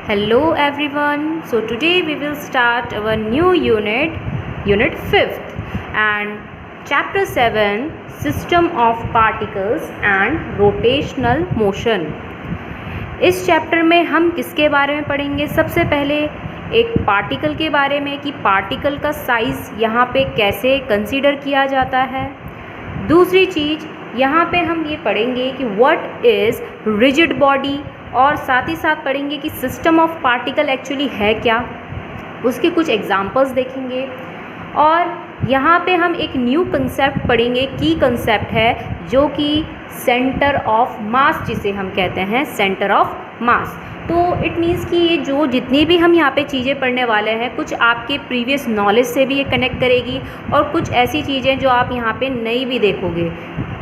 Hello everyone. So today we will start our new unit 5th and chapter 7 system of particles and rotational motion. इस chapter में हम किसके बारे में पढ़ेंगे? सबसे पहले एक पार्टिकल के बारे में कि पार्टिकल का साइज़ यहाँ पे कैसे कंसीडर किया जाता है। दूसरी चीज़ यहाँ पे हम ये पढ़ेंगे कि व्हाट इज़ रिजिड बॉडी, और साथ ही साथ पढ़ेंगे कि सिस्टम ऑफ पार्टिकल एक्चुअली है क्या, उसके कुछ एग्जांपल्स देखेंगे। और यहाँ पे हम एक न्यू कंसेप्ट पढ़ेंगे, की कंसेप्ट है जो कि सेंटर ऑफ मास, जिसे हम कहते हैं सेंटर ऑफ मास। तो इट मीन्स कि ये जो जितनी भी हम यहाँ पे चीज़ें पढ़ने वाले हैं, कुछ आपके प्रीवियस नॉलेज से भी ये कनेक्ट करेगी और कुछ ऐसी चीज़ें जो आप यहाँ पे नई भी देखोगे,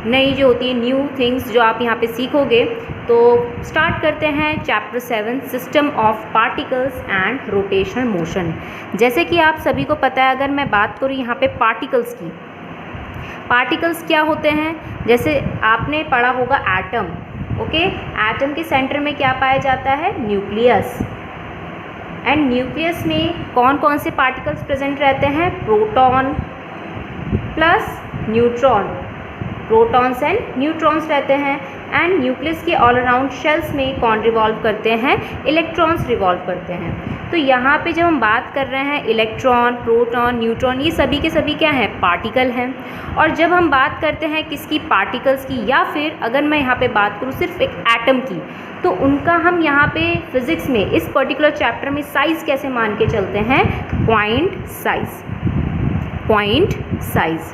नई जो होती है न्यू थिंग्स जो आप यहाँ पे सीखोगे। तो स्टार्ट करते हैं chapter 7 system of particles and rotational motion. जैसे कि आप सभी को पता है, अगर मैं बात करूँ यहाँ पे पार्टिकल्स की, पार्टिकल्स क्या होते हैं? जैसे आपने पढ़ा होगा एटम, ओके। एटम के सेंटर में क्या पाया जाता है? न्यूक्लियस। एंड न्यूक्लियस में कौन कौन से पार्टिकल्स प्रेजेंट रहते हैं? Proton plus neutron, protons and neutrons रहते हैं। एंड न्यूक्लियस के ऑल अराउंड शेल्स में कौन रिवॉल्व करते हैं? इलेक्ट्रॉन्स रिवॉल्व करते हैं। तो यहाँ पे जब हम बात कर रहे हैं इलेक्ट्रॉन, प्रोटॉन, न्यूट्रॉन, ये सभी के सभी क्या हैं? पार्टिकल हैं। और जब हम बात करते हैं किसकी? पार्टिकल्स की, या फिर अगर मैं यहाँ पे बात करूँ सिर्फ एक एटम की, तो उनका हम यहाँ पे फिज़िक्स में इस पर्टिकुलर चैप्टर में साइज़ कैसे मान के चलते हैं? Point size. Point size.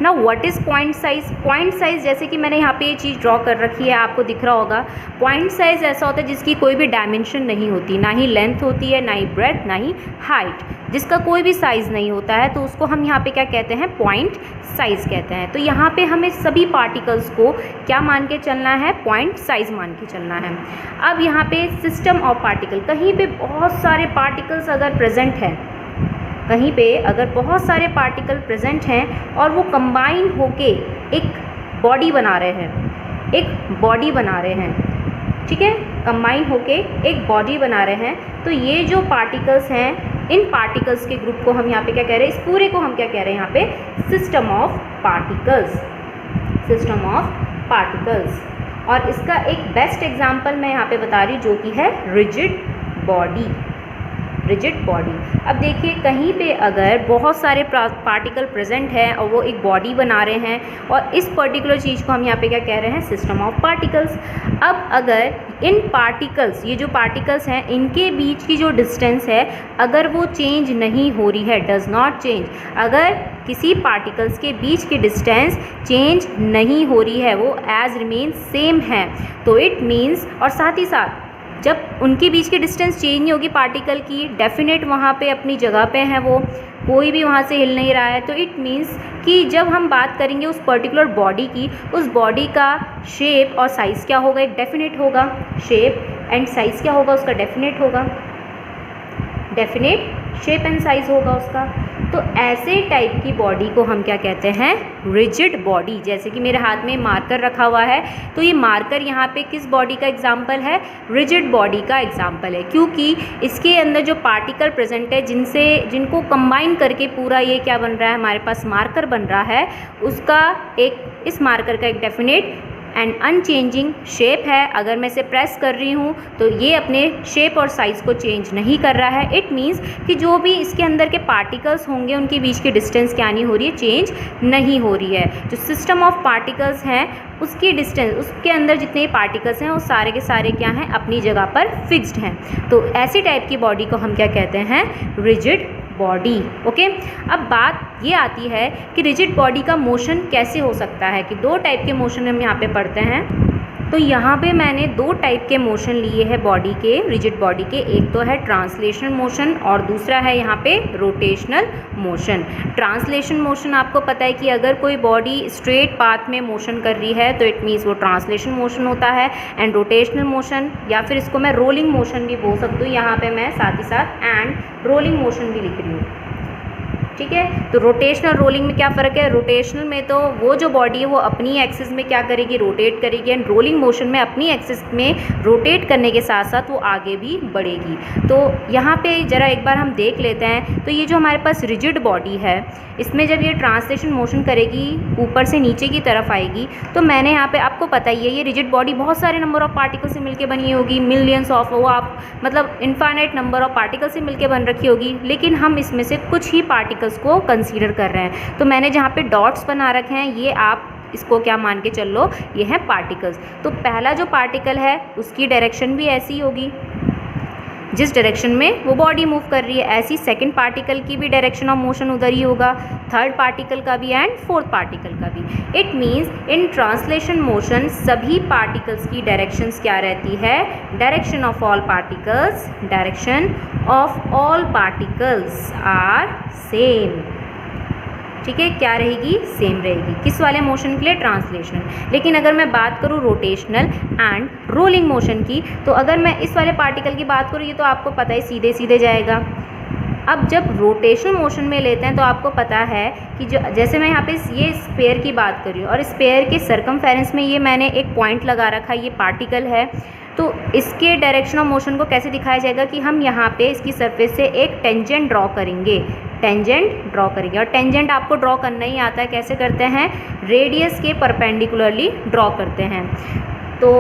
ना what is point size? Point size जैसे कि मैंने यहाँ पे ये चीज़ ड्रॉ कर रखी है, आपको दिख रहा होगा। पॉइंट साइज़ ऐसा होता है जिसकी कोई भी डायमेंशन नहीं होती, ना ही लेंथ होती है, ना ही ब्रेथ, ना ही हाइट, जिसका कोई भी साइज़ नहीं होता है, तो उसको हम यहाँ पे क्या कहते हैं? पॉइंट साइज़ कहते हैं। तो यहाँ पे हमें सभी पार्टिकल्स को क्या मान के चलना है? पॉइंट साइज़ मान के चलना है। अब यहाँ पे सिस्टम ऑफ पार्टिकल, कहीं पे बहुत सारे पार्टिकल्स अगर प्रेजेंट हैं, कहीं पे अगर बहुत सारे पार्टिकल प्रेजेंट हैं और वो कंबाइन होके एक बॉडी बना रहे हैं, एक बॉडी बना रहे हैं, ठीक है, कंबाइन होके एक बॉडी बना रहे हैं, तो ये जो पार्टिकल्स हैं, इन पार्टिकल्स के ग्रुप को हम यहाँ पे क्या कह रहे हैं? इस पूरे को हम क्या कह रहे हैं यहाँ पे? System of particles. System of particles. और इसका एक बेस्ट एग्जाम्पल मैं यहाँ पे बता रही हूँ, जो कि है रिजिड बॉडी। Rigid body. अब देखिए, कहीं पे अगर बहुत सारे पार्टिकल प्रेजेंट हैं और वो एक बॉडी बना रहे हैं, और इस पर्टिकुलर चीज़ को हम यहाँ पे क्या कह रहे हैं? System of particles. अब अगर इन पार्टिकल्स, ये जो पार्टिकल्स हैं, इनके बीच की जो डिस्टेंस है, अगर वो चेंज नहीं हो रही है, डज़ नॉट चेंज, अगर किसी पार्टिकल्स के बीच की डिस्टेंस चेंज नहीं हो रही है, वो एज रिमेन सेम है, तो इट मीन्स, और साथ ही साथ जब उनके बीच की डिस्टेंस चेंज नहीं होगी पार्टिकल की, डेफिनेट वहाँ पे अपनी जगह पे हैं, वो कोई भी वहाँ से हिल नहीं रहा है, तो इट मीन्स कि जब हम बात करेंगे उस पर्टिकुलर बॉडी की, उस बॉडी का शेप और साइज़ क्या होगा? एक डेफिनेट होगा। शेप एंड साइज़ क्या होगा उसका? डेफिनेट होगा। डेफिनेट शेप एंड साइज़ होगा उसका। तो ऐसे टाइप की बॉडी को हम क्या कहते हैं? Rigid body. जैसे कि मेरे हाथ में मार्कर रखा हुआ है, तो ये मार्कर यहाँ पे किस बॉडी का एग्जाम्पल है? रिजिड बॉडी का एग्जाम्पल है, क्योंकि इसके अंदर जो पार्टिकल प्रेजेंट है, जिनको कंबाइन करके पूरा ये क्या बन रहा है? हमारे पास मार्कर बन रहा है, उसका एक, इस मार्कर का एक डेफिनेट एंड अनचेंजिंग शेप है। अगर मैं इसे प्रेस कर रही हूँ तो ये अपने शेप और साइज़ को चेंज नहीं कर रहा है। इट मीन्स कि जो भी इसके अंदर के पार्टिकल्स होंगे, उनके बीच की डिस्टेंस क्या नहीं हो रही है? चेंज नहीं हो रही है। जो सिस्टम ऑफ पार्टिकल्स हैं, उसकी डिस्टेंस, उसके अंदर जितने पार्टिकल्स हैं, वो सारे के सारे क्या हैं? अपनी जगह पर फिक्स्ड हैं। तो ऐसी टाइप की बॉडी को हम क्या कहते हैं? Rigid body. ओके। अब बात ये आती है कि रिजिड बॉडी का मोशन कैसे हो सकता है, कि दो टाइप के मोशन हम यहाँ पे पढ़ते हैं। तो यहाँ पे मैंने दो टाइप के मोशन लिए हैं बॉडी के, रिजिड बॉडी के। एक तो है ट्रांसलेशनल मोशन और दूसरा है यहाँ पे रोटेशनल मोशन। ट्रांसलेशन मोशन आपको पता है कि अगर कोई बॉडी स्ट्रेट पाथ में मोशन कर रही है तो इट मीन्स वो ट्रांसलेशन मोशन होता है। एंड रोटेशनल मोशन, या फिर इसको मैं रोलिंग मोशन भी बोल सकती हूँ, यहाँ पे मैं साथ ही साथ एंड रोलिंग मोशन भी लिख रही हूँ, ठीक है। तो रोटेशनल रोलिंग में क्या फ़र्क है, रोटेशनल में तो वो जो बॉडी है वो अपनी एक्सिस में क्या करेगी, रोटेट करेगी, एंड रोलिंग मोशन में अपनी एक्सिस में रोटेट करने के साथ साथ वो आगे भी बढ़ेगी। तो यहाँ पे ज़रा एक बार हम देख लेते हैं। तो ये जो हमारे पास रिजिड बॉडी है, इसमें जब ये ट्रांसलेशन मोशन करेगी ऊपर से नीचे की तरफ आएगी, तो मैंने यहाँ पे आपको पता ही है ये रिजिड बॉडी बहुत सारे नंबर ऑफ पार्टिकल से मिलके बनी होगी, मिलियंस ऑफ, वो आप मतलब इनफाइनाइट नंबर ऑफ पार्टिकल से मिलके बन रखी होगी, लेकिन हम इसमें से कुछ ही पार्टिकल्स को कंसीडर कर रहे हैं। तो मैंने जहाँ पे डॉट्स बना रखे हैं ये आप इसको क्या मान के चल लो, ये हैं पार्टिकल्स। तो पहला जो पार्टिकल है उसकी डायरेक्शन भी ऐसी होगी जिस डायरेक्शन में वो बॉडी मूव कर रही है, ऐसी सेकंड पार्टिकल की भी डायरेक्शन ऑफ मोशन उधर ही होगा, थर्ड पार्टिकल का भी एंड फोर्थ पार्टिकल का भी। It means in translation motion सभी पार्टिकल्स की डायरेक्शंस क्या रहती है, direction of all particles, direction of all particles are same. ठीक है, क्या रहेगी, सेम रहेगी। किस वाले मोशन के लिए, ट्रांसलेशनल। लेकिन अगर मैं बात करूँ रोटेशनल एंड रोलिंग मोशन की, तो अगर मैं इस वाले पार्टिकल की बात करूँ, ये तो आपको पता है सीधे सीधे जाएगा। अब जब रोटेशनल मोशन में लेते हैं तो आपको पता है कि जो जैसे मैं यहाँ पे ये स्पेयर की बात कर रही हूँ और स्पेयर के सरकमफेरेंस में ये मैंने एक पॉइंट लगा रखा है, ये पार्टिकल है, तो इसके डायरेक्शन ऑफ मोशन को कैसे दिखाया जाएगा कि हम यहाँ पे इसकी सरफेस से एक टेंजेंट ड्रॉ करेंगे, टेंजेंट ड्रॉ करेंगे। और टेंजेंट आपको ड्रॉ करना ही आता है, कैसे करते हैं, रेडियस के परपेंडिकुलरली ड्रॉ करते हैं। तो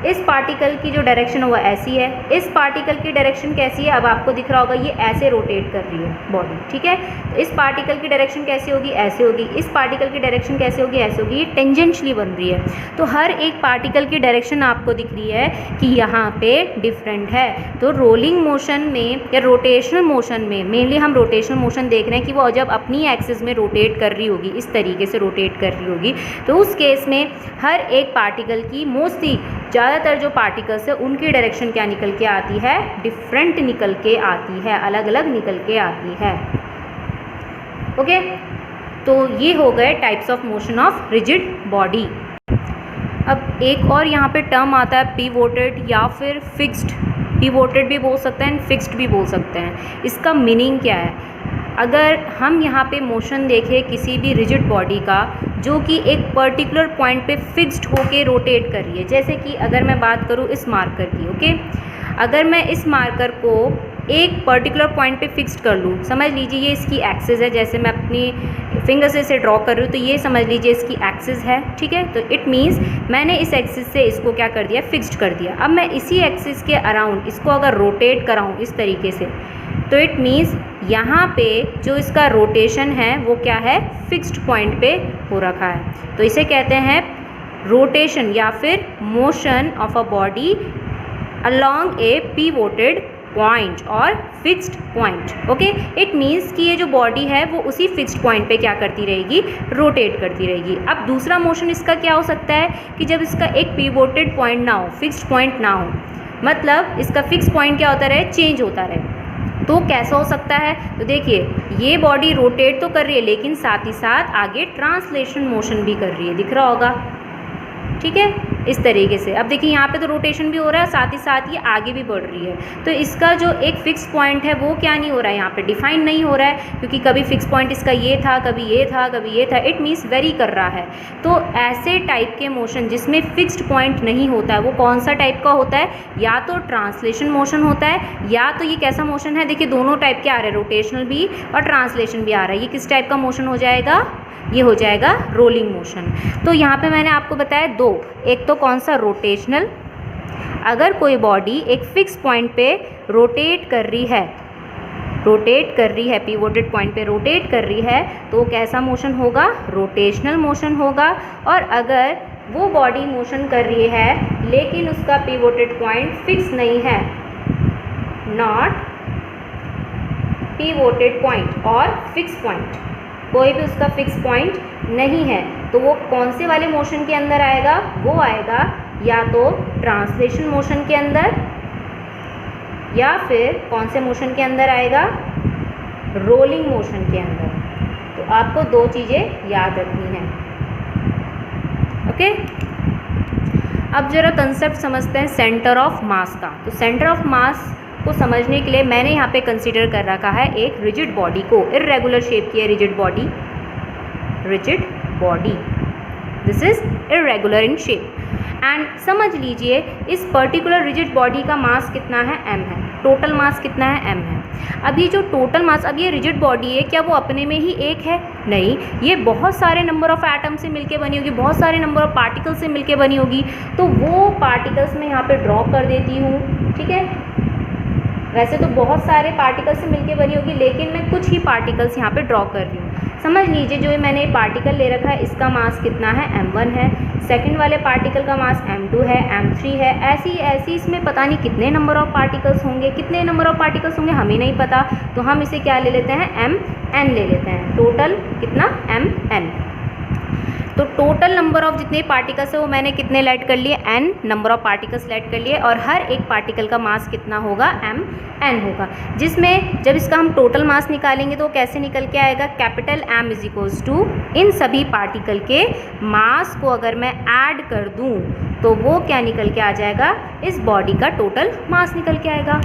इस पार्टिकल की जो डायरेक्शन है वो ऐसी है, इस पार्टिकल की डायरेक्शन कैसी है, अब आपको दिख रहा होगा ये ऐसे रोटेट कर रही है बॉडी, ठीक है। तो इस पार्टिकल की डायरेक्शन कैसी होगी, ऐसे होगी, इस पार्टिकल की डायरेक्शन कैसे होगी, ऐसे होगी, ये टेंजेंशियली बन रही है। तो हर एक पार्टिकल की डायरेक्शन आपको दिख रही है कि यहाँ पे डिफरेंट है। तो रोलिंग मोशन में या रोटेशनल मोशन में, मेनली हम रोटेशनल मोशन देख रहे हैं कि वो जब अपनी एक्सिस में रोटेट कर रही होगी, इस तरीके से रोटेट कर रही होगी, तो उस केस में हर एक पार्टिकल की मोस्टली ज़्यादातर जो पार्टिकल्स है उनकी डायरेक्शन क्या निकल के आती है, डिफरेंट निकल के आती है, अलग अलग निकल के आती है। ओके, तो ये हो गए types of motion of rigid body. अब एक और यहाँ पे टर्म आता है पिवोटेड या फिर फिक्स्ड। पिवोटेड भी बोल सकते हैं, फिक्स्ड भी बोल सकते हैं। इसका मीनिंग क्या है, अगर हम यहाँ पे मोशन देखें किसी भी रिजिड बॉडी का जो कि एक पर्टिकुलर पॉइंट पे फिक्स्ड होके रोटेट कर रही है, जैसे कि अगर मैं बात करूँ इस मार्कर की, ओके, अगर मैं इस मार्कर को एक पर्टिकुलर पॉइंट पे फिक्स्ड कर लूँ, समझ लीजिए ये इसकी एक्सिस है, जैसे मैं अपनी फिंगर से इसे ड्रॉ कर रही हूँ, तो ये समझ लीजिए इसकी एक्सिस है, ठीक है। तो इट मीन्स मैंने इस एक्सिस से इसको क्या कर दिया, फिक्स्ड कर दिया। अब मैं इसी एक्सिस के अराउंड इसको अगर रोटेट कराऊँ इस तरीके से, तो इट मीन्स यहाँ पे जो इसका रोटेशन है वो क्या है, फिक्स्ड पॉइंट पे हो रखा है। तो इसे कहते हैं रोटेशन या फिर motion of a body along a pivoted point और fixed point. Okay, it means कि ये जो बॉडी है वो उसी फिक्स्ड पॉइंट पे क्या करती रहेगी, रोटेट करती रहेगी। अब दूसरा मोशन इसका क्या हो सकता है कि जब इसका एक पिवोटेड पॉइंट ना हो, फिक्स्ड पॉइंट ना हो, मतलब इसका फिक्स पॉइंट क्या होता रहे, चेंज होता रहे। तो कैसा हो सकता है, तो देखिए ये बॉडी रोटेट तो कर रही है लेकिन साथ ही साथ आगे ट्रांसलेशन मोशन भी कर रही है, दिख रहा होगा, ठीक है, इस तरीके से। अब देखिए यहाँ पे तो रोटेशन भी हो रहा है, साथ ही साथ ये आगे भी बढ़ रही है। तो इसका जो एक फिक्स पॉइंट है वो क्या नहीं हो रहा है, यहाँ पे डिफाइन नहीं हो रहा है, क्योंकि कभी फिक्स पॉइंट इसका ये था, कभी ये था, कभी ये था। इट मीन्स वेरी कर रहा है। तो ऐसे टाइप के मोशन जिसमें फिक्स्ड पॉइंट नहीं होता है वो कौन सा टाइप का होता है, या तो ट्रांसलेशन मोशन होता है, या तो ये कैसा मोशन है, देखिए दोनों टाइप के आ रहे हैं, रोटेशनल भी और ट्रांसलेशन भी आ रहा है। ये किस टाइप का मोशन हो जाएगा, ये हो जाएगा रोलिंग मोशन। तो यहाँ पे मैंने आपको बताया दो, एक तो कौन सा, रोटेशनल, अगर कोई बॉडी एक फिक्स पॉइंट पे रोटेट कर रही है, पिवोटेड पॉइंट पे रोटेट कर रही है, तो वो कैसा मोशन होगा, रोटेशनल मोशन होगा। और अगर वो बॉडी मोशन कर रही है लेकिन उसका पिवोटेड पॉइंट फिक्स नहीं है, नॉट पिवोटेड पॉइंट और फिक्स पॉइंट, कोई भी उसका फिक्स पॉइंट नहीं है, तो वो कौन से वाले मोशन के अंदर आएगा, वो आएगा या तो ट्रांसलेशन मोशन के अंदर, या फिर कौन से मोशन के अंदर आएगा, रोलिंग मोशन के अंदर। तो आपको दो चीज़ें याद रखनी हैं। ओके, अब जरा कंसेप्ट समझते हैं सेंटर ऑफ मास का। तो सेंटर ऑफ मास को समझने के लिए मैंने यहाँ पे कंसीडर कर रखा है एक रिजिड बॉडी को। इर्रेगुलर शेप की है rigid body, rigid body, this is irregular in shape. And समझ लीजिए इस पर्टिकुलर रिजिड बॉडी का मास कितना है, m है। टोटल मास कितना है, m है। अब ये जो टोटल मास, अब ये रिजिड बॉडी है, क्या वो अपने में ही एक है? नहीं, ये बहुत सारे नंबर ऑफ एटम से मिलके बनी होगी, बहुत सारे नंबर ऑफ पार्टिकल्स से मिलके बनी होगी। तो वो पार्टिकल्स मैं यहाँ पे ड्रॉ कर देती हूँ, ठीक है। वैसे तो बहुत सारे पार्टिकल्स से मिलके बनी होगी, लेकिन मैं कुछ ही पार्टिकल्स यहाँ पे ड्रॉ कर रही हूँ। समझ लीजिए जो मैंने पार्टिकल ले रखा है इसका मास कितना है, m1 है। सेकंड वाले पार्टिकल का मास m2 है, m3 है। ऐसी इसमें पता नहीं कितने नंबर ऑफ पार्टिकल्स होंगे, कितने नंबर ऑफ पार्टिकल्स होंगे हमें नहीं पता, तो हम इसे क्या ले लेते हैं, mn ले लेते हैं। टोटल कितना, mn। तो टोटल नंबर ऑफ जितने पार्टिकल्स है वो मैंने कितने लेट कर लिए, n number of particles let कर लिए, और हर एक पार्टिकल का मास कितना होगा, mn होगा। जिसमें जब इसका हम टोटल मास निकालेंगे तो कैसे निकल के आएगा, capital M is equals to इन सभी पार्टिकल के मास को अगर मैं ऐड कर दूं तो वो क्या निकल के आ जाएगा, इस बॉडी का टोटल मास निकल के आएगा।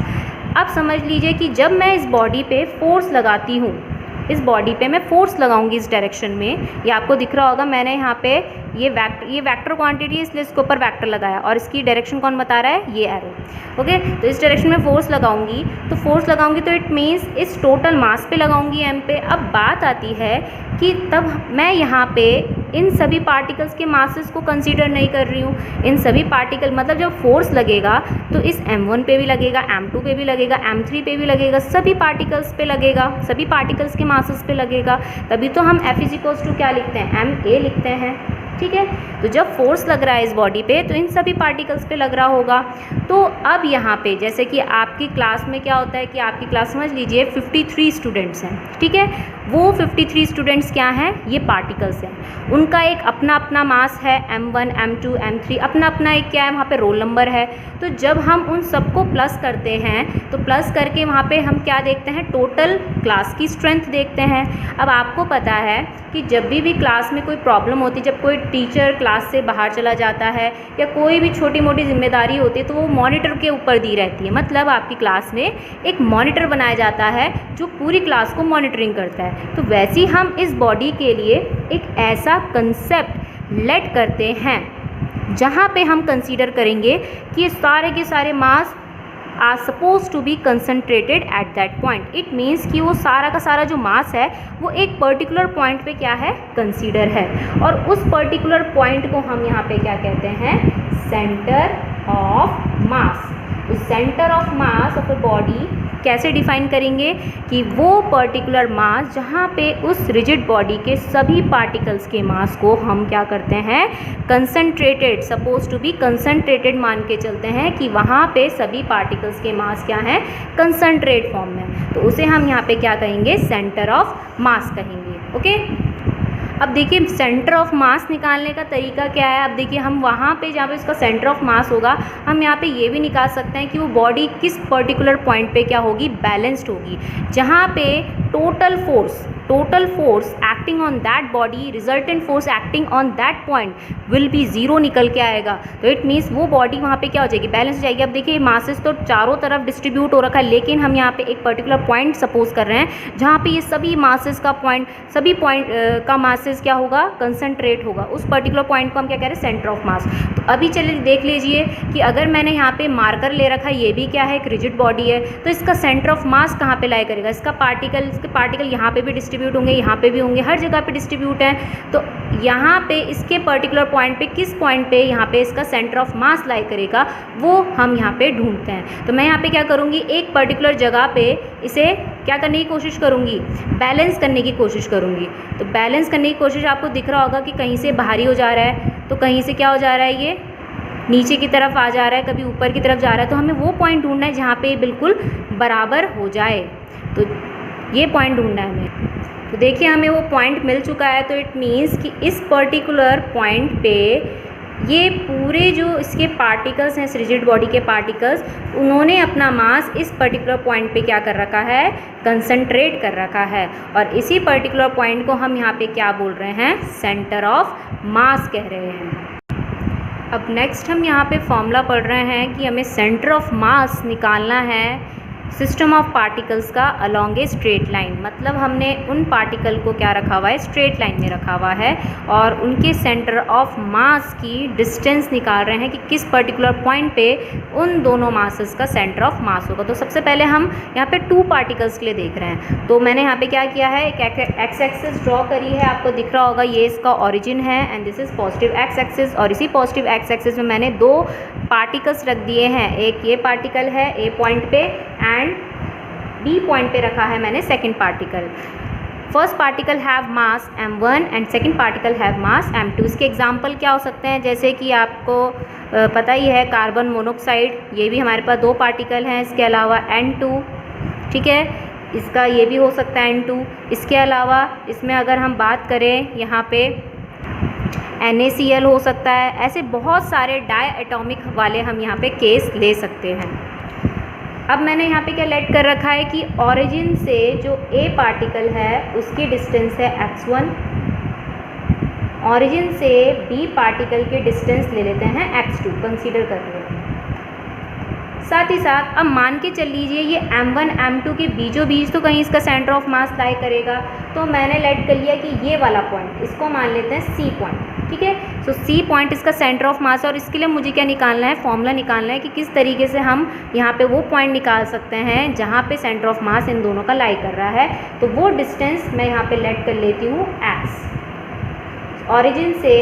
अब समझ लीजिए कि जब मैं इस बॉडी पे फोर्स लगाती हूँ, इस बॉडी पे मैं फोर्स लगाऊंगी इस डायरेक्शन में, ये आपको दिख रहा होगा मैंने यहाँ पे ये वेक्टर क्वांटिटी है इसलिए इसके ऊपर वेक्टर लगाया, और इसकी डायरेक्शन कौन बता रहा है, ये एरो। ओके, तो इस डायरेक्शन में फोर्स लगाऊंगी, तो इट मीन्स इस टोटल मास पे लगाऊंगी m पे। अब बात आती है कि तब मैं यहाँ पे इन सभी पार्टिकल्स के मासेस को कंसीडर नहीं कर रही हूँ। इन सभी पार्टिकल मतलब जब फोर्स लगेगा तो इस m1 पे भी लगेगा, m2 पे भी लगेगा, m3 पे भी लगेगा, सभी पार्टिकल्स पे लगेगा, सभी पार्टिकल्स के मासेस पे लगेगा। तभी तो हम F इक्वल्स टू क्या लिखते हैं, ma लिखते हैं, ठीक है। तो जब फोर्स लग रहा है इस बॉडी पे तो इन सभी पार्टिकल्स पे लग रहा होगा। तो अब यहाँ पे जैसे कि आपकी क्लास में क्या होता है कि आपकी क्लास समझ लीजिए 53 स्टूडेंट्स हैं, ठीक है। वो 53 स्टूडेंट्स क्या हैं, ये पार्टिकल्स हैं। उनका एक अपना अपना मास है, m1 m2 m3, अपना अपना एक क्या है वहाँ पे रोल नंबर है। तो जब हम उन सबको प्लस करते हैं तो प्लस करके वहाँ पे हम क्या देखते हैं, टोटल क्लास की स्ट्रेंथ देखते हैं। अब आपको पता है कि जब भी क्लास में कोई प्रॉब्लम होती है, जब कोई टीचर क्लास से बाहर चला जाता है या कोई भी छोटी मोटी जिम्मेदारी होती है तो वो मॉनिटर के ऊपर दी रहती है। मतलब आपकी क्लास में एक मॉनिटर बनाया जाता है जो पूरी क्लास को मॉनिटरिंग करता है। तो वैसे ही हम इस बॉडी के लिए एक ऐसा कंसेप्ट लेट करते हैं जहाँ पे हम कंसीडर करेंगे कि ये सारे के सारे mass are suppose to be concentrated at that point. It means कि वो सारा का सारा जो मास है वो एक पर्टिकुलर पॉइंट पे क्या है, कंसीडर है, और उस पर्टिकुलर पॉइंट को हम यहाँ पे क्या कहते हैं, सेंटर ऑफ मास। तो centre of mass of a body कैसे डिफाइन करेंगे कि वो पर्टिकुलर मास जहाँ पे उस रिजिड बॉडी के सभी पार्टिकल्स के मास को हम क्या करते हैं, concentrated, suppose to be concentrated मान के चलते हैं कि वहाँ पे सभी पार्टिकल्स के मास क्या हैं, कंसनट्रेट फॉर्म में। तो उसे हम यहाँ पे क्या कहेंगे, सेंटर ऑफ मास कहेंगे। ओके, अब देखिए सेंटर ऑफ मास निकालने का तरीका क्या है। अब देखिए हम वहाँ पे जहाँ पे इसका सेंटर ऑफ मास होगा हम यहाँ पे ये भी निकाल सकते हैं कि वो बॉडी किस पर्टिकुलर पॉइंट पे क्या होगी, बैलेंस्ड होगी। जहाँ पे total force acting on that body, resultant force acting on that point will be zero निकल के आएगा। तो इट मीन्स वो बॉडी वहाँ पे क्या हो जाएगी, बैलेंस हो जाएगी। अब देखिए मासेस तो चारों तरफ डिस्ट्रीब्यूट हो रखा है, लेकिन हम यहाँ पे एक पर्टिकुलर पॉइंट सपोज कर रहे हैं जहाँ पे ये सभी मासेस का पॉइंट, सभी पॉइंट का मासेस क्या होगा, कंसनट्रेट होगा। उस पर्टिकुलर पॉइंट को हम क्या कह रहे हैं, सेंटर ऑफ मास। तो अभी चलिए देख लीजिए कि अगर मैंने यहाँ पे मार्कर ले रखा है, ये भी क्या है, एक रिजिड बॉडी है, तो इसका सेंटर ऑफ मास कहाँ पे लाई करेगा, इसके पार्टिकल यहाँ पे भी डिस्ट्रीब्यूट होंगे, यहाँ पे भी होंगे, हर जगह पे डिस्ट्रीब्यूट है। तो यहाँ पे इसके पर्टिकुलर पॉइंट पे, किस पॉइंट पे यहाँ पे इसका सेंटर ऑफ मास लाई करेगा, वो हम यहाँ पे ढूंढते हैं। तो मैं यहाँ पे क्या करूँगी, एक पर्टिकुलर जगह पे इसे क्या करने की कोशिश करूँगी, बैलेंस करने की कोशिश करूँगी। तो बैलेंस करने की कोशिश आपको दिख रहा होगा कि कहीं से भारी हो जा रहा है, तो कहीं से क्या हो जा रहा है, ये नीचे की तरफ आ जा रहा है, कभी ऊपर की तरफ जा रहा है। तो हमें वो पॉइंट ढूंढना है जहाँ पे बिल्कुल बराबर हो जाए। तो ये पॉइंट ढूंढना है हमें। तो देखिए हमें वो पॉइंट मिल चुका है। तो इट मीन्स कि इस पर्टिकुलर पॉइंट पे ये पूरे जो इसके पार्टिकल्स हैं, इस रिजिड बॉडी के पार्टिकल्स, उन्होंने अपना मास इस पर्टिकुलर पॉइंट पे क्या कर रखा है, कंसंट्रेट कर रखा है। और इसी पर्टिकुलर पॉइंट को हम यहाँ पे क्या बोल रहे हैं, सेंटर ऑफ मास कह रहे हैं। अब नेक्स्ट हम यहाँ पे फॉर्मूला पढ़ रहे हैं कि हमें सेंटर ऑफ मास निकालना है सिस्टम ऑफ पार्टिकल्स का अलोंग ए स्ट्रेट लाइन, मतलब हमने उन पार्टिकल को क्या रखा हुआ है, स्ट्रेट लाइन में रखा हुआ है और उनके सेंटर ऑफ मास की डिस्टेंस निकाल रहे हैं कि किस पर्टिकुलर पॉइंट पे उन दोनों मासेस का सेंटर ऑफ मास होगा। तो सबसे पहले हम यहाँ पे 2 पार्टिकल्स के लिए देख रहे हैं। तो मैंने यहाँ पे क्या किया है, एक एक्स एक्सिस ड्रॉ करी है, आपको दिख रहा होगा ये इसका ओरिजिन है and this is positive x axis, और इसी पॉजिटिव एक्स एक्सिस में मैंने 2 पार्टिकल्स रख दिए हैं। एक ये पार्टिकल है ए पॉइंट पे एंड बी पॉइंट पे रखा है मैंने second particle. First particle have mass m1 and second particle have mass m2। इसके एग्जांपल क्या हो सकते हैं, जैसे कि आपको पता ही है कार्बन मोनोक्साइड, ये भी हमारे पास 2 पार्टिकल हैं। इसके अलावा n2, ठीक है, इसका ये भी हो सकता है n2। इसके अलावा इसमें अगर हम बात करें यहाँ पे NaCl हो सकता है। ऐसे बहुत सारे डाई एटॉमिक वाले हम यहाँ पे केस ले सकते हैं। अब मैंने यहाँ पे क्या लेट कर रखा है कि ओरिजिन से जो A पार्टिकल है उसकी डिस्टेंस है x1, ओरिजिन से B पार्टिकल की डिस्टेंस ले लेते हैं x2, कंसीडर कर लेते हैं। साथ ही साथ अब मान के चल लीजिए ये m1 m2 के बीचों बीच तो कहीं इसका सेंटर ऑफ मास लाई करेगा, तो मैंने लेट कर लिया कि ये वाला पॉइंट, इसको मान लेते हैं C पॉइंट, ठीक है। सो C पॉइंट इसका सेंटर ऑफ मास है और इसके लिए मुझे क्या निकालना है, फॉर्मूला निकालना है कि किस तरीके से हम यहाँ पे वो पॉइंट निकाल सकते हैं जहाँ पे सेंटर ऑफ मास इन दोनों का लाई कर रहा है। तो वो डिस्टेंस मैं यहाँ पे लेट कर लेती हूँ x। ओरिजिन से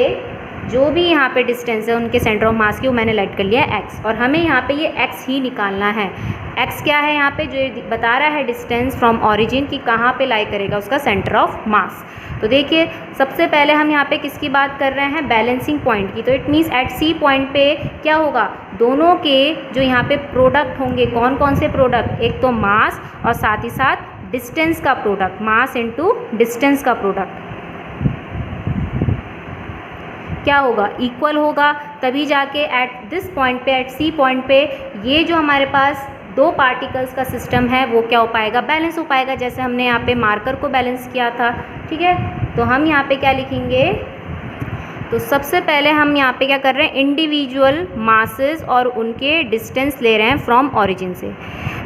जो भी यहाँ पे डिस्टेंस है उनके सेंटर ऑफ मास की वो मैंने लेट कर लिया है x, और हमें यहाँ पे ये x ही निकालना है। x क्या है यहाँ पे, जो बता रहा है डिस्टेंस फ्रॉम ओरिजिन की कहाँ पे लाई करेगा उसका सेंटर ऑफ मास। तो देखिए सबसे पहले हम यहाँ पे किसकी बात कर रहे हैं, बैलेंसिंग पॉइंट की। तो it means at C point पे क्या होगा, दोनों के जो यहाँ पे प्रोडक्ट होंगे, कौन कौन से प्रोडक्ट, एक तो मास और साथ ही साथ डिस्टेंस का प्रोडक्ट, मास इंटू डिस्टेंस का प्रोडक्ट क्या होगा, इक्वल होगा। तभी जाके एट दिस पॉइंट पे, एट C पॉइंट पे ये जो हमारे पास 2 पार्टिकल्स का सिस्टम है वो क्या हो पाएगा, बैलेंस हो पाएगा, जैसे हमने यहाँ पे मार्कर को बैलेंस किया था, ठीक है। तो हम यहाँ पे क्या लिखेंगे, तो सबसे पहले हम यहाँ पे क्या कर रहे हैं, इंडिविजुअल मासेस और उनके डिस्टेंस ले रहे हैं फ्रॉम ओरिजिन से।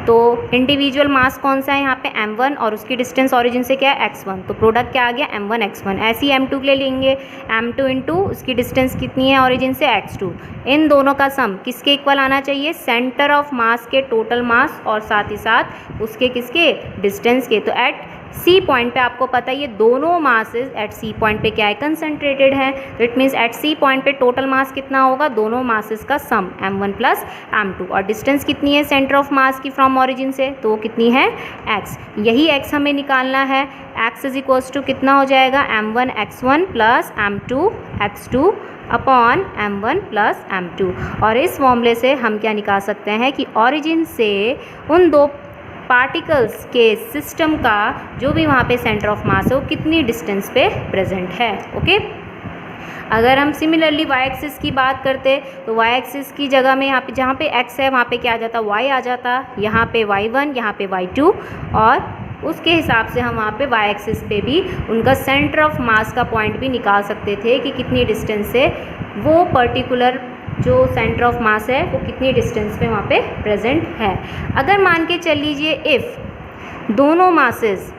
तो इंडिविजुअल मास कौन सा है यहाँ पे, m1, और उसकी डिस्टेंस ओरिजिन से क्या है, x1। तो प्रोडक्ट क्या आ गया, m1 x1। ऐसे ही m2 के लिए लेंगे, m2 इंटू उसकी डिस्टेंस कितनी है ओरिजिन से, x2। इन दोनों का सम किसके इक्वल आना चाहिए, सेंटर ऑफ मास के टोटल मास और साथ ही साथ उसके किसके, डिस्टेंस के। तो एट C पॉइंट पे आपको पता है ये दोनों मासेस एट C पॉइंट पे क्या है, कंसंट्रेटेड है। तो it means at C point पे टोटल मास कितना होगा, दोनों मासेस का सम m1 प्लस m2, और डिस्टेंस कितनी है सेंटर ऑफ मास की फ्रॉम ओरिजिन से, तो वो कितनी है, x। यही x हमें निकालना है। x इज इक्वल्स टू कितना हो जाएगा, m1 x1 plus m2 x2 upon m1 plus m2। और इस फॉर्मूले से हम क्या निकाल सकते हैं कि ओरिजिन से उन 2 पार्टिकल्स के सिस्टम का जो भी वहाँ पे सेंटर ऑफ मास है वो कितनी डिस्टेंस पे प्रेजेंट है, ओके। अगर हम सिमिलरली y एक्सिस की बात करते तो y एक्सिस की जगह में यहाँ पे जहाँ पे x है वहाँ पे क्या आ जाता, y आ जाता, यहाँ पे y1, यहाँ पे y2, और उसके हिसाब से हम वहाँ पे y एक्सिस पे भी उनका सेंटर ऑफ मास का पॉइंट भी निकाल सकते थे कि कितनी डिस्टेंस से वो पर्टिकुलर जो सेंटर ऑफ मास है वो कितनी डिस्टेंस पे वहाँ पे प्रेजेंट है। अगर मान के चल लीजिए इफ़ दोनों मासेस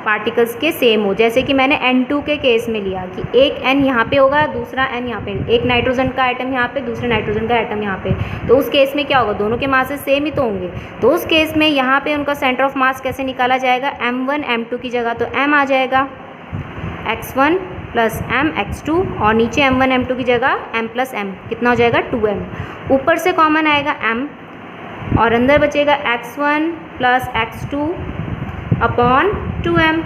पार्टिकल्स के सेम हो, जैसे कि मैंने N2 के केस में लिया कि एक N यहाँ पे होगा, दूसरा N यहाँ पे, एक नाइट्रोजन का एटम यहाँ पे, दूसरे नाइट्रोजन का एटम यहाँ पे, तो उस केस में क्या होगा, दोनों के मासेस सेम ही तो होंगे। तो उस केस में यहाँ पे उनका सेंटर ऑफ मास कैसे निकाला जाएगा, m1 m2 की जगह तो m आ जाएगा, x1 प्लस m x2, और नीचे m1 m2 की जगह m प्लस m कितना हो जाएगा, 2m। ऊपर से कॉमन आएगा m और अंदर बचेगा x1 plus x2 upon 2m,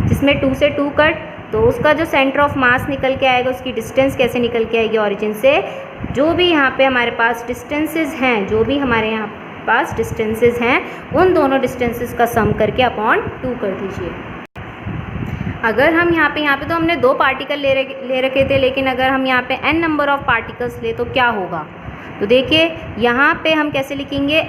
जिसमें 2 से 2 कट, तो उसका जो सेंटर ऑफ मास निकल के आएगा उसकी डिस्टेंस कैसे निकल के आएगी ओरिजिन से, जो भी यहाँ पे हमारे पास डिस्टेंसेस हैं, जो भी हमारे यहाँ पास डिस्टेंसेस हैं उन दोनों डिस्टेंसेस का सम करके अपॉन 2 कर दीजिए। अगर हम यहाँ पे तो हमने 2 पार्टिकल ले रखे थे, लेकिन अगर हम यहाँ पे n नंबर ऑफ़ पार्टिकल्स ले तो क्या होगा, तो देखिए यहाँ पे हम कैसे लिखेंगे,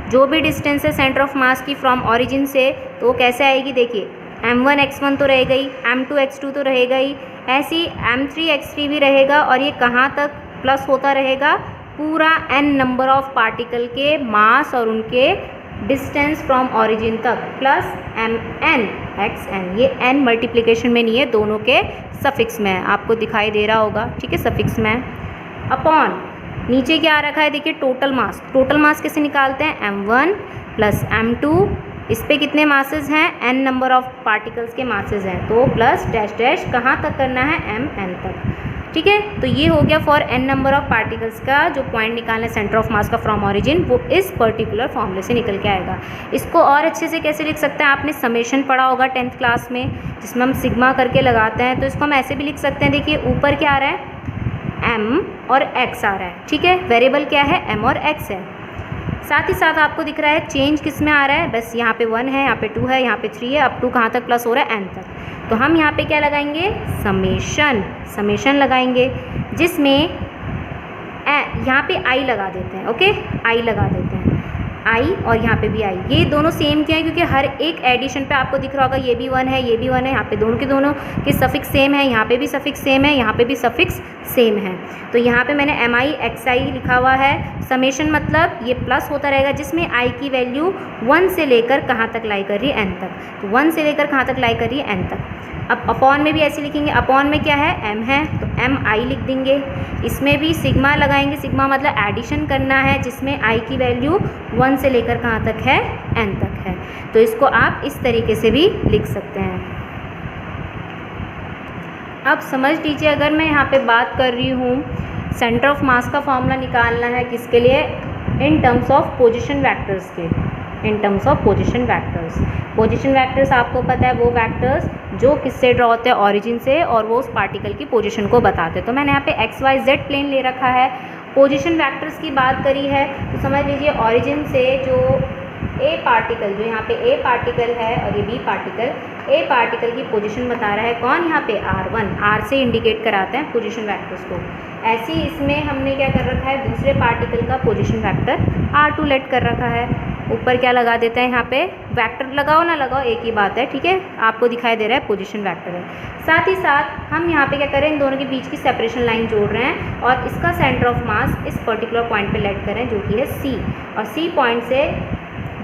जो भी डिस्टेंस है सेंटर ऑफ मास की फ्रॉम ओरिजिन से तो वो कैसे आएगी, देखिए m1 x1 तो रहेगा ही, m2 x2 तो रहेगा ही, ऐसी m3 x3 भी रहेगा, और ये कहाँ तक प्लस होता रहेगा, पूरा n नंबर ऑफ पार्टिकल के मास और उनके डिस्टेंस फ्रॉम ओरिजिन तक प्लस mn xn, ये n मल्टीप्लिकेशन में नहीं है, दोनों के सफिक्स में है, आपको दिखाई दे रहा होगा, ठीक है, सफिक्स में है। अपॉन नीचे क्या आ रखा है, देखिए टोटल मास। टोटल मास कैसे निकालते हैं, m1 प्लस m2, इस पे कितने मासेस हैं, n नंबर ऑफ पार्टिकल्स के मासेस हैं, तो प्लस डैश डैश कहाँ तक करना है, mn तक, ठीक है। तो ये हो गया for n number of particles का जो पॉइंट निकालना है सेंटर ऑफ मास का फ्रॉम ओरिजिन, वो इस पर्टिकुलर फॉर्मूले से निकल के आएगा। इसको और अच्छे से कैसे लिख सकते हैं, आपने समेशन पढ़ा होगा 10th क्लास में, जिसमें हम सिग्मा करके लगाते हैं, तो इसको हम ऐसे भी लिख सकते हैं, देखिए ऊपर क्या आ रहा है, m और x आ रहा है, ठीक है, वेरिएबल क्या है, m और x है। साथ ही साथ आपको दिख रहा है चेंज किस में आ रहा है, बस यहाँ पे 1 है, यहाँ पे 2 है, यहाँ पे 3 है, अप टू कहाँ तक प्लस हो रहा है, n तक। तो हम यहाँ पे क्या लगाएंगे, समेशन लगाएंगे, जिसमें यहाँ पे i लगा देते हैं, ओके, i लगा देते हैं, i और यहाँ पे भी i, ये दोनों सेम क्यों है, क्योंकि हर एक एडिशन पे आपको दिख रहा होगा ये भी 1 है, ये भी 1 है, यहाँ पे दोनों के सफिक्स सेम है, यहाँ पे भी सफिक्स सेम है, यहाँ पे भी सफिक्स सेम है। तो यहाँ पे मैंने mi xi लिखा हुआ है। समेशन मतलब ये प्लस होता रहेगा, जिसमें i की वैल्यू 1 से लेकर कहाँ तक लाई कर रही है, n तक, तो 1 से लेकर कहाँ तक लाई कर रही है, n तक। अब अपॉन में भी ऐसे लिखेंगे, अपॉन में क्या है, m है, तो mi लिख देंगे, इसमें भी सिग्मा लगाएंगे, सिग्मा मतलब एडिशन करना है, जिसमें i की वैल्यू 1 से लेकर कहाँ तक है, n तक है। तो इसको आप इस तरीके से भी लिख सकते हैं। अब समझ लीजिए, अगर मैं यहाँ पे बात कर रही हूँ सेंटर ऑफ मास का फॉर्मूला निकालना है किसके लिए, in terms of position vectors के, in terms of position vectors. Position vectors आपको पता है वो वेक्टर्स जो किससे ड्रॉ होते हैं, ओरिजिन से, और वो उस पार्टिकल की पोजीशन को बताते हैं। तो मैंने यहाँ पे एक्स वाई जेड प्लेन ले रखा है, पोजीशन वेक्टर्स की बात करी है, तो समझ लीजिए ओरिजिन से जो ए पार्टिकल, जो यहाँ पे ए पार्टिकल है और ये बी पार्टिकल, ए पार्टिकल की पोजीशन बता रहा है कौन, यहाँ पे r1, r से इंडिकेट कराते हैं पोजीशन वेक्टर्स को। ऐसे ही इसमें हमने क्या कर रखा है, दूसरे पार्टिकल का पोजीशन वेक्टर r2 लेट कर रखा है। ऊपर क्या लगा देते हैं, यहाँ पे वेक्टर लगाओ ना लगाओ एक ही बात है, ठीक है, आपको दिखाई दे रहा है पोजीशन वेक्टर है। साथ ही साथ हम यहाँ पे क्या करें, इन दोनों के बीच की सेपरेशन लाइन जोड़ रहे हैं और इसका सेंटर ऑफ मास इस पर्टिकुलर पॉइंट पे लेट करें, जो कि है C, और C पॉइंट से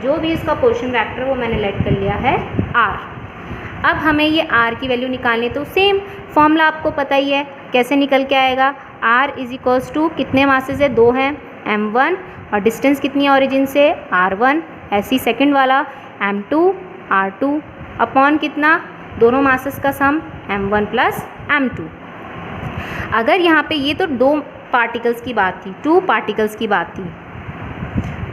जो भी इसका पोजीशन वेक्टर वो मैंने लेट कर लिया है R। अब हमें ये R की वैल्यू निकालनी, तो सेम फॉर्मूला आपको पता ही है कैसे निकल के आएगा, R इज इक्वल्स टू कितने मासेस है, 2 हैं, m1, और डिस्टेंस कितनी है ओरिजिन से, r1, ऐसी सेकंड वाला m2 r2, अपॉन कितना, दोनों मासेस का सम m1 प्लस m2। अगर यहाँ पे ये तो 2 पार्टिकल्स की बात थी, 2 पार्टिकल्स की बात थी,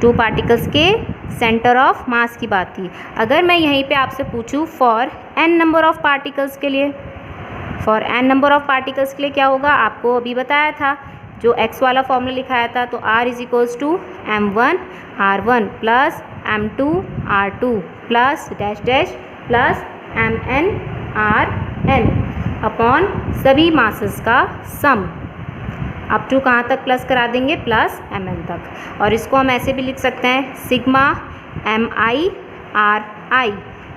2 पार्टिकल्स के सेंटर ऑफ मास की बात थी। अगर मैं यहीं पे आपसे पूछूं for n number of particles के लिए, for n number of particles के लिए क्या होगा, आपको अभी बताया था, जो x वाला फॉर्मूला लिखाया था, तो r is equals to m1 r1 plus m2 r2 plus dash dash plus mn rn upon सभी मासेस का सम, अप टू कहाँ तक प्लस करा देंगे, प्लस mn तक। और इसको हम ऐसे भी लिख सकते हैं, सिग्मा mi ri,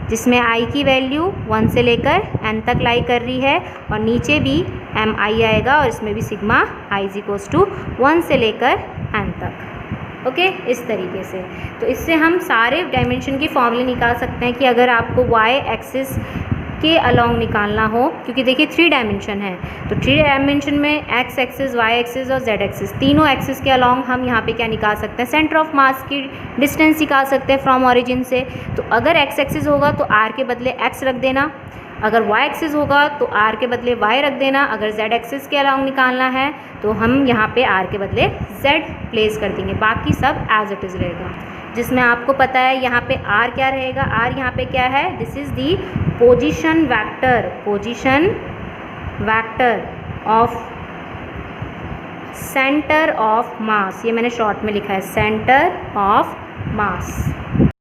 जिसमें i की वैल्यू 1 से लेकर n तक लाई कर रही है, और नीचे भी mi आएगा, और इसमें भी sigma i is equals to 1 से लेकर n तक, ओके, इस तरीके से। तो इससे हम सारे डायमेंशन के फॉर्मूले निकाल सकते हैं कि अगर आपको y एक्सिस के अलोंग निकालना हो, क्योंकि देखिए 3 डायमेंशन है, तो 3 डायमेंशन में x एक्सिस, y एक्सिस और z एक्सिस, तीनों एक्सिस के अलोंग हम यहाँ पे क्या निकाल सकते हैं, सेंटर ऑफ मास की डिस्टेंस निकाल सकते हैं फ्रॉम ओरिजिन से। तो अगर x एक्सिस होगा तो r के बदले x रख देना, अगर y एक्सिस होगा तो r के बदले y रख देना, अगर z एक्सिस के अलोंग निकालना है तो हम यहाँ पे r के बदले z प्लेस कर देंगे, बाकी सब एज इट इज़ रहेगा। जिसमें आपको पता है यहाँ पे r क्या रहेगा, r यहाँ पे क्या है, this is the position vector, position vector of centre of मास, ये मैंने शॉर्ट में लिखा है, सेंटर ऑफ मास।